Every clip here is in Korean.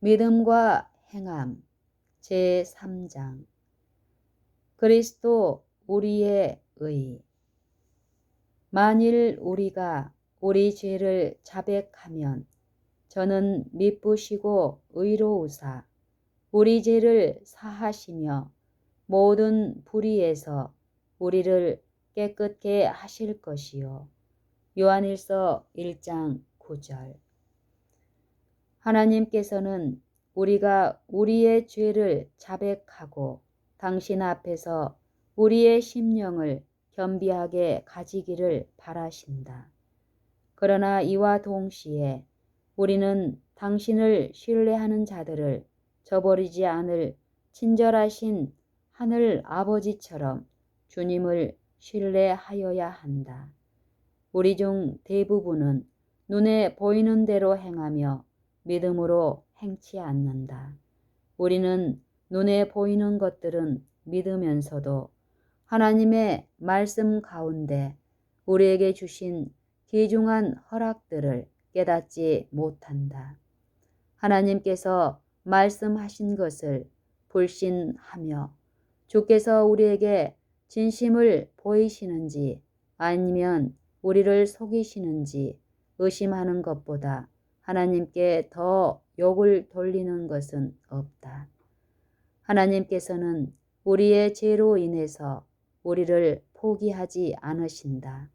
믿음과 행함 제3장 그리스도 우리의 의. 만일 우리가 우리 죄를 자백하면 저는 미쁘시고 의로우사 우리 죄를 사하시며 모든 불의에서 우리를 깨끗게 하실 것이요. 요한일서 1장 9절. 하나님께서는 우리가 우리의 죄를 자백하고 당신 앞에서 우리의 심령을 겸비하게 가지기를 바라신다. 그러나 이와 동시에 우리는 당신을 신뢰하는 자들을 저버리지 않을 친절하신 하늘 아버지처럼 주님을 신뢰하여야 한다. 우리 중 대부분은 눈에 보이는 대로 행하며 믿음으로 행치 않는다. 우리는 눈에 보이는 것들은 믿으면서도 하나님의 말씀 가운데 우리에게 주신 귀중한 허락들을 깨닫지 못한다. 하나님께서 말씀하신 것을 불신하며 주께서 우리에게 진심을 보이시는지 아니면 우리를 속이시는지 의심하는 것보다 하나님께 더 욕을 돌리는 것은 없다. 하나님께서는 우리의 죄로 인해서 우리를 포기하지 않으신다.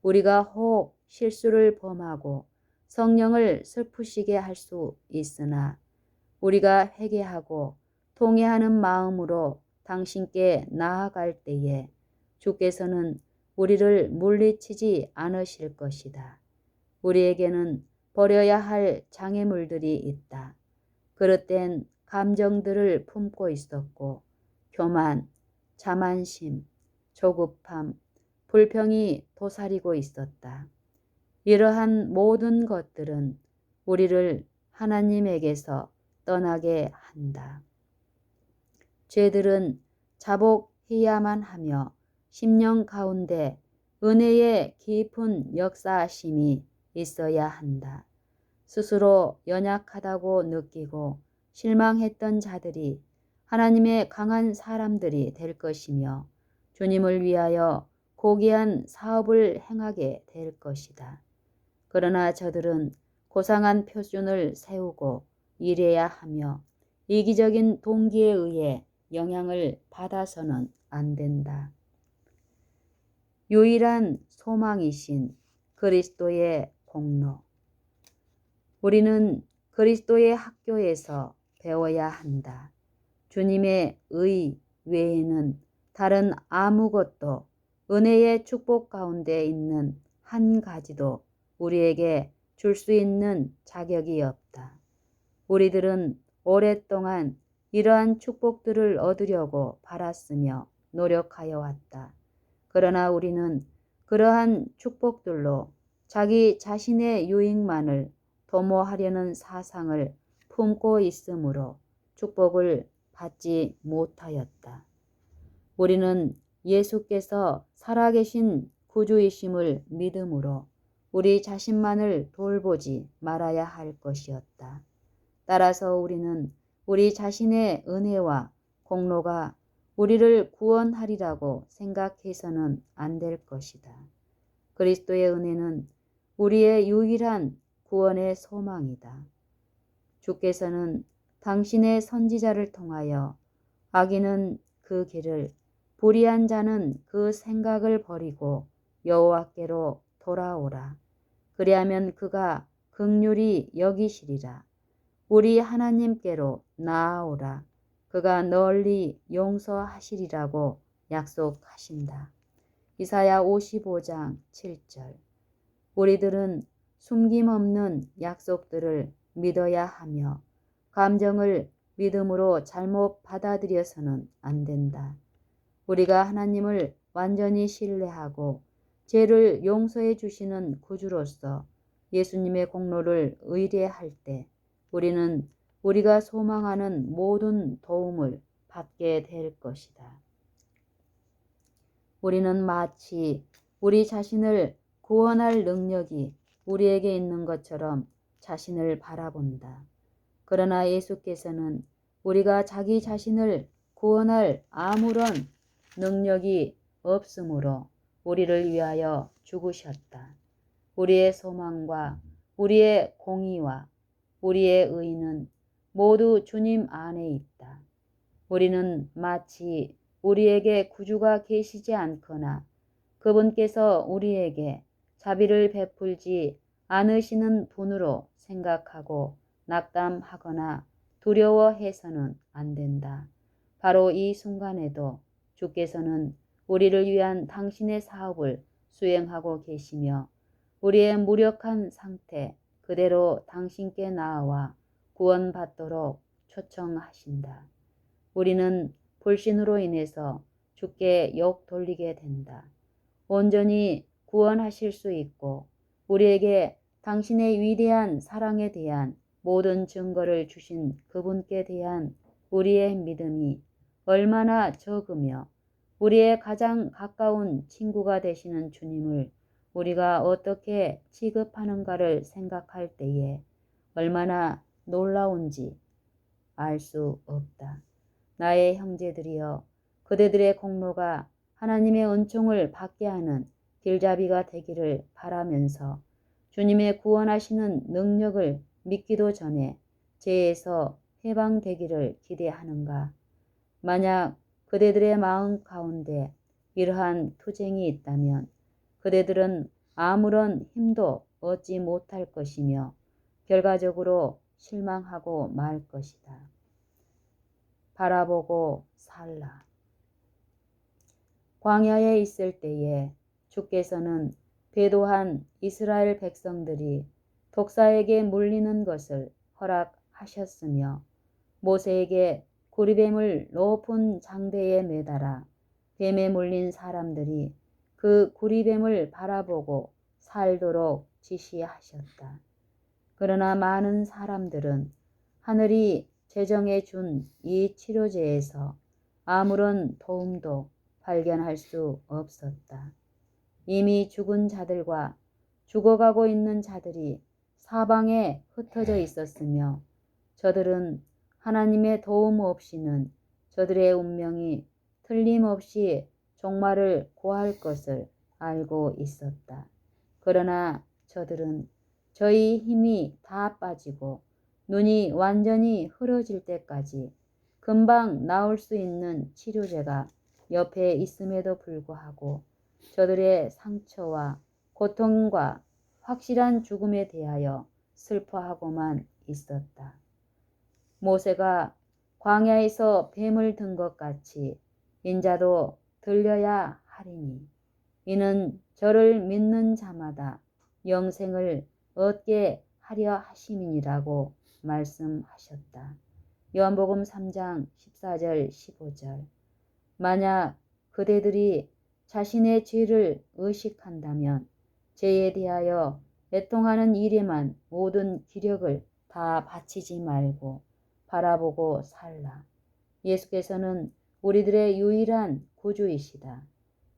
우리가 혹 실수를 범하고 성령을 슬프시게 할 수 있으나 우리가 회개하고 통회하는 마음으로 당신께 나아갈 때에 주께서는 우리를 물리치지 않으실 것이다. 우리에게는 버려야 할 장애물들이 있다. 그릇된 감정들을 품고 있었고 교만, 자만심, 조급함, 불평이 도사리고 있었다. 이러한 모든 것들은 우리를 하나님에게서 떠나게 한다. 죄들은 자복해야만 하며 심령 가운데 은혜의 깊은 역사하심이 있어야 한다. 스스로 연약하다고 느끼고 실망했던 자들이 하나님의 강한 사람들이 될 것이며 주님을 위하여 고귀한 사업을 행하게 될 것이다. 그러나 저들은 고상한 표준을 세우고 일해야 하며 이기적인 동기에 의해 영향을 받아서는 안 된다. 유일한 소망이신 그리스도의 공로. 우리는 그리스도의 학교에서 배워야 한다. 주님의 의 외에는 다른 아무것도 은혜의 축복 가운데 있는 한 가지도 우리에게 줄 수 있는 자격이 없다. 우리들은 오랫동안 이러한 축복들을 얻으려고 바랐으며 노력하여 왔다. 그러나 우리는 그러한 축복들로 자기 자신의 유익만을 도모하려는 사상을 품고 있으므로 축복을 받지 못하였다. 우리는 예수께서 살아계신 구주이심을 믿음으로 우리 자신만을 돌보지 말아야 할 것이었다. 따라서 우리는 우리 자신의 은혜와 공로가 우리를 구원하리라고 생각해서는 안 될 것이다. 그리스도의 은혜는 우리의 유일한 구원의 소망이다. 주께서는 당신의 선지자를 통하여 악인은 그 길을, 불의한 자는 그 생각을 버리고 여호와께로 돌아오라. 그리하면 그가 긍휼히 여기시리라. 우리 하나님께로 나아오라. 그가 널리 용서하시리라고 약속하신다. 이사야 55장 7절. 우리들은 숨김없는 약속들을 믿어야 하며 감정을 믿음으로 잘못 받아들여서는 안 된다. 우리가 하나님을 완전히 신뢰하고 죄를 용서해 주시는 구주로서 예수님의 공로를 의뢰할 때 우리는 우리가 소망하는 모든 도움을 받게 될 것이다. 우리는 마치 우리 자신을 구원할 능력이 우리에게 있는 것처럼 자신을 바라본다. 그러나 예수께서는 우리가 자기 자신을 구원할 아무런 능력이 없으므로 우리를 위하여 죽으셨다. 우리의 소망과 우리의 공의와 우리의 의는 모두 주님 안에 있다. 우리는 마치 우리에게 구주가 계시지 않거나 그분께서 우리에게 자비를 베풀지 않으시는 분으로 생각하고 낙담하거나 두려워해서는 안 된다. 바로 이 순간에도 주께서는 우리를 위한 당신의 사업을 수행하고 계시며 우리의 무력한 상태 그대로 당신께 나아와 구원받도록 초청하신다. 우리는 불신으로 인해서 주께 욕 돌리게 된다. 온전히 구원하실 수 있고 우리에게 당신의 위대한 사랑에 대한 모든 증거를 주신 그분께 대한 우리의 믿음이 얼마나 적으며 우리의 가장 가까운 친구가 되시는 주님을 우리가 어떻게 취급하는가를 생각할 때에 얼마나 놀라운지 알 수 없다. 나의 형제들이여, 그대들의 공로가 하나님의 은총을 받게 하는 길잡이가 되기를 바라면서 주님의 구원하시는 능력을 믿기도 전에 죄에서 해방되기를 기대하는가. 만약 그대들의 마음 가운데 이러한 투쟁이 있다면 그대들은 아무런 힘도 얻지 못할 것이며 결과적으로 실망하고 말 것이다. 바라보고 살라. 광야에 있을 때에 주께서는 배도한 이스라엘 백성들이 독사에게 물리는 것을 허락하셨으며 모세에게 구리뱀을 높은 장대에 매달아 뱀에 물린 사람들이 그 구리뱀을 바라보고 살도록 지시하셨다. 그러나 많은 사람들은 하늘이 제정해 준 이 치료제에서 아무런 도움도 발견할 수 없었다. 이미 죽은 자들과 죽어가고 있는 자들이 사방에 흩어져 있었으며 저들은 하나님의 도움 없이는 저들의 운명이 틀림없이 종말을 고할 것을 알고 있었다. 그러나 저들은 저희 힘이 다 빠지고 눈이 완전히 흐려질 때까지 금방 나올 수 있는 치료제가 옆에 있음에도 불구하고 저들의 상처와 고통과 확실한 죽음에 대하여 슬퍼하고만 있었다. 모세가 광야에서 뱀을 든 것 같이 인자도 들려야 하리니 이는 저를 믿는 자마다 영생을 얻게 하려 하심이니라고 말씀하셨다. 요한복음 3장 14절 15절. 만약 그대들이 자신의 죄를 의식한다면 죄에 대하여 애통하는 일에만 모든 기력을 다 바치지 말고 바라보고 살라. 예수께서는 우리들의 유일한 구주이시다.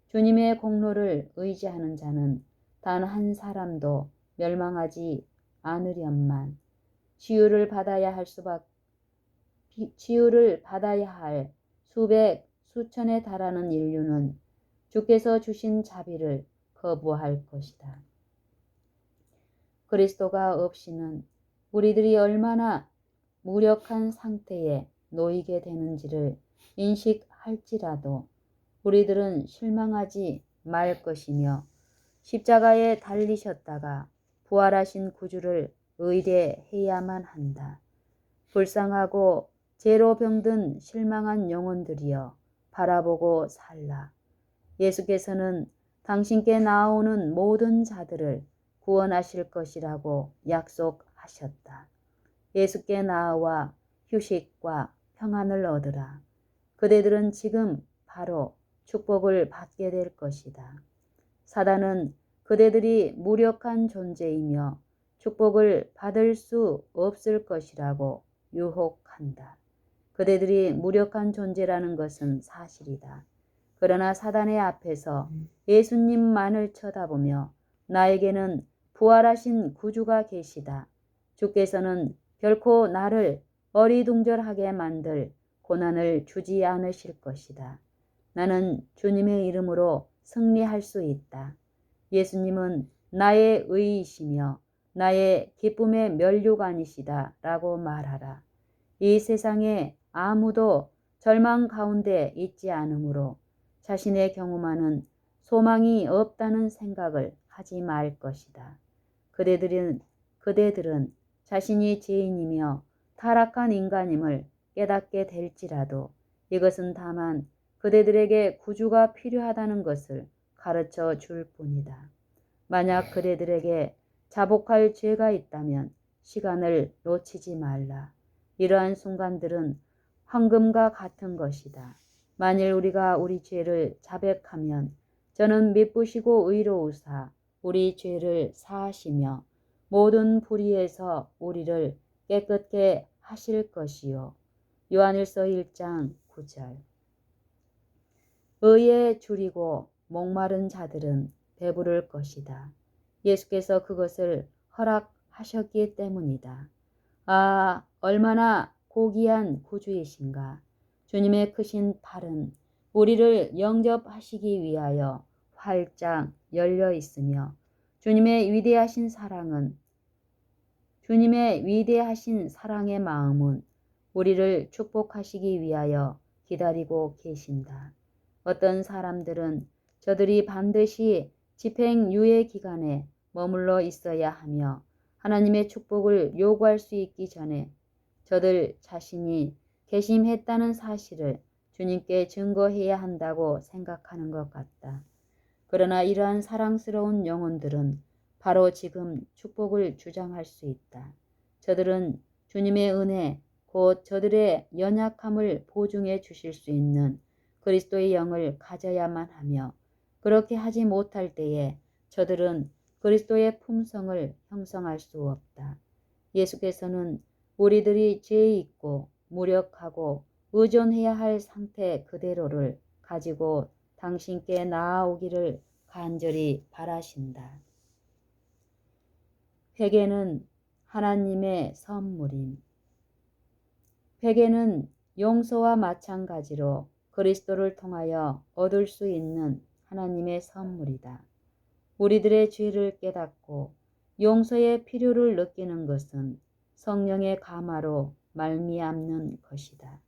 주님의 공로를 의지하는 자는 단 한 사람도 멸망하지 않으련만 치유를 받아야 할 수백 수천에 달하는 인류는 주께서 주신 자비를 거부할 것이다. 그리스도가 없이는 우리들이 얼마나 무력한 상태에 놓이게 되는지를 인식할지라도 우리들은 실망하지 말 것이며 십자가에 달리셨다가 부활하신 구주를 의뢰해야만 한다. 불쌍하고 죄로 병든 실망한 영혼들이여 바라보고 살라. 예수께서는 당신께 나오는 모든 자들을 구원하실 것이라고 약속하셨다. 예수께 나아와 휴식과 평안을 얻으라. 그대들은 지금 바로 축복을 받게 될 것이다. 사단은 그대들이 무력한 존재이며 축복을 받을 수 없을 것이라고 유혹한다. 그대들이 무력한 존재라는 것은 사실이다. 그러나 사단의 앞에서 예수님만을 쳐다보며 나에게는 부활하신 구주가 계시다. 주께서는 결코 나를 어리둥절하게 만들 고난을 주지 않으실 것이다. 나는 주님의 이름으로 승리할 수 있다. 예수님은 나의 의이시며 나의 기쁨의 면류관이시다 라고 말하라. 이 세상에 아무도 절망 가운데 있지 않으므로 자신의 경험하는 소망이 없다는 생각을 하지 말 것이다. 그대들은 자신이 죄인이며 타락한 인간임을 깨닫게 될지라도 이것은 다만 그대들에게 구주가 필요하다는 것을 가르쳐 줄 뿐이다. 만약 그대들에게 자복할 죄가 있다면 시간을 놓치지 말라. 이러한 순간들은 황금과 같은 것이다. 만일 우리가 우리 죄를 자백하면 저는 미쁘시고 의로우사 우리 죄를 사하시며 모든 불의에서 우리를 깨끗게 하실 것이요. 요한일서 1장 9절. 의에 줄이고 목마른 자들은 배부를 것이다. 예수께서 그것을 허락하셨기 때문이다. 아, 얼마나 고귀한 구주이신가. 주님의 크신 팔은 우리를 영접하시기 위하여 활짝 열려 있으며 주님의 위대하신 사랑의 마음은 우리를 축복하시기 위하여 기다리고 계신다. 어떤 사람들은 저들이 반드시 집행유예 기간에 머물러 있어야 하며 하나님의 축복을 요구할 수 있기 전에 저들 자신이 개심했다는 사실을 주님께 증거해야 한다고 생각하는 것 같다. 그러나 이러한 사랑스러운 영혼들은 바로 지금 축복을 주장할 수 있다. 저들은 주님의 은혜, 곧 저들의 연약함을 보증해 주실 수 있는 그리스도의 영을 가져야만 하며 그렇게 하지 못할 때에 저들은 그리스도의 품성을 형성할 수 없다. 예수께서는 우리들이 죄 있고 무력하고 의존해야 할 상태 그대로를 가지고 당신께 나아오기를 간절히 바라신다. 회개는 하나님의 선물임. 회개는 용서와 마찬가지로 그리스도를 통하여 얻을 수 있는 하나님의 선물이다. 우리들의 죄를 깨닫고 용서의 필요를 느끼는 것은 성령의 감화로 말미암는 것이다.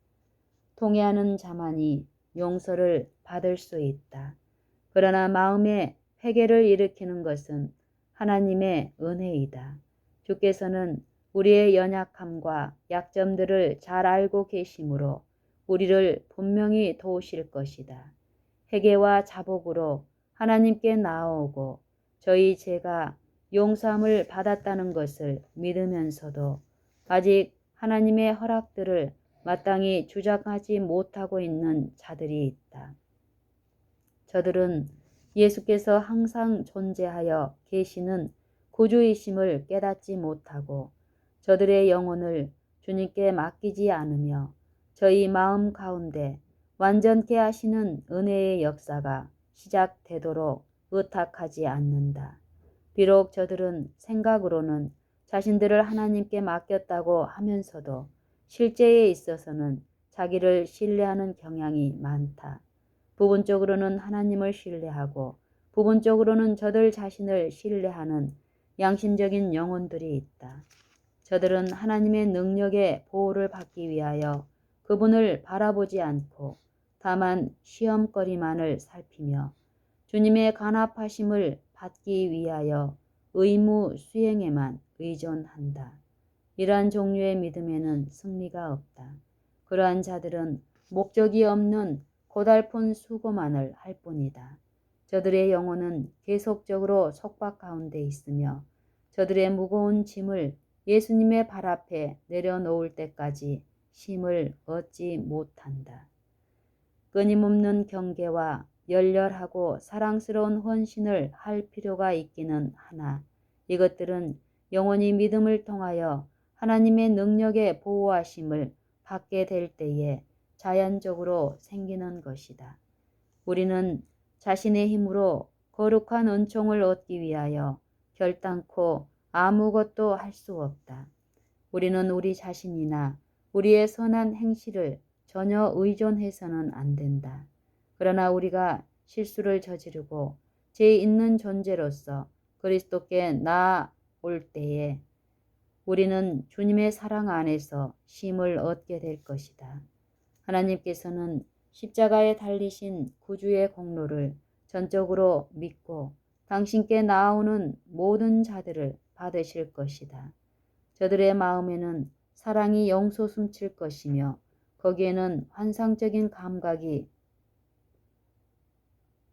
통회하는 자만이 용서를 받을 수 있다. 그러나 마음에 회개를 일으키는 것은 하나님의 은혜이다. 주께서는 우리의 연약함과 약점들을 잘 알고 계시므로 우리를 분명히 도우실 것이다. 회개와 자복으로 하나님께 나아오고 저희 죄가 용서함을 받았다는 것을 믿으면서도 아직 하나님의 허락들을 마땅히 주장하지 못하고 있는 자들이 있다. 저들은 예수께서 항상 존재하여 계시는 구주이심을 깨닫지 못하고 저들의 영혼을 주님께 맡기지 않으며 저희 마음 가운데 완전케 하시는 은혜의 역사가 시작되도록 의탁하지 않는다. 비록 저들은 생각으로는 자신들을 하나님께 맡겼다고 하면서도 실제에 있어서는 자기를 신뢰하는 경향이 많다. 부분적으로는 하나님을 신뢰하고 부분적으로는 저들 자신을 신뢰하는 양심적인 영혼들이 있다. 저들은 하나님의 능력의 보호를 받기 위하여 그분을 바라보지 않고 다만 시험거리만을 살피며 주님의 간합하심을 받기 위하여 의무 수행에만 의존한다. 이러한 종류의 믿음에는 승리가 없다. 그러한 자들은 목적이 없는 고달픈 수고만을 할 뿐이다. 저들의 영혼은 계속적으로 속박 가운데 있으며 저들의 무거운 짐을 예수님의 발 앞에 내려놓을 때까지 쉼을 얻지 못한다. 끊임없는 경계와 열렬하고 사랑스러운 헌신을 할 필요가 있기는 하나 이것들은 영원히 믿음을 통하여 하나님의 능력의 보호하심을 받게 될 때에 자연적으로 생기는 것이다. 우리는 자신의 힘으로 거룩한 은총을 얻기 위하여 결단코 아무것도 할 수 없다. 우리는 우리 자신이나 우리의 선한 행실을 전혀 의존해서는 안 된다. 그러나 우리가 실수를 저지르고 죄 있는 존재로서 그리스도께 나아올 때에 우리는 주님의 사랑 안에서 쉼을 얻게 될 것이다. 하나님께서는 십자가에 달리신 구주의 공로를 전적으로 믿고 당신께 나아오는 모든 자들을 받으실 것이다. 저들의 마음에는 사랑이 용솟 숨칠 것이며 거기에는 환상적인 감각이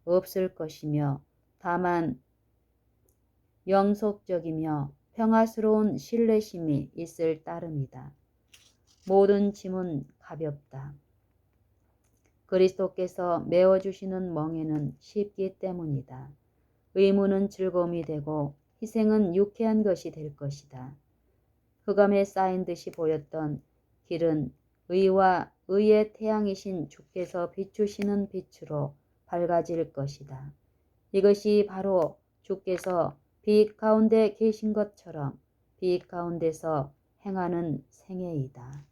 없을 것이며 다만 영속적이며 평화스러운 신뢰심이 있을 따름이다. 모든 짐은 가볍다. 그리스도께서 메워주시는 멍에는 쉽기 때문이다. 의무는 즐거움이 되고 희생은 유쾌한 것이 될 것이다. 흑암에 쌓인 듯이 보였던 길은 의와 의의 태양이신 주께서 비추시는 빛으로 밝아질 것이다. 이것이 바로 주께서 빛 가운데 계신 것처럼 빛 가운데서 행하는 생애이다.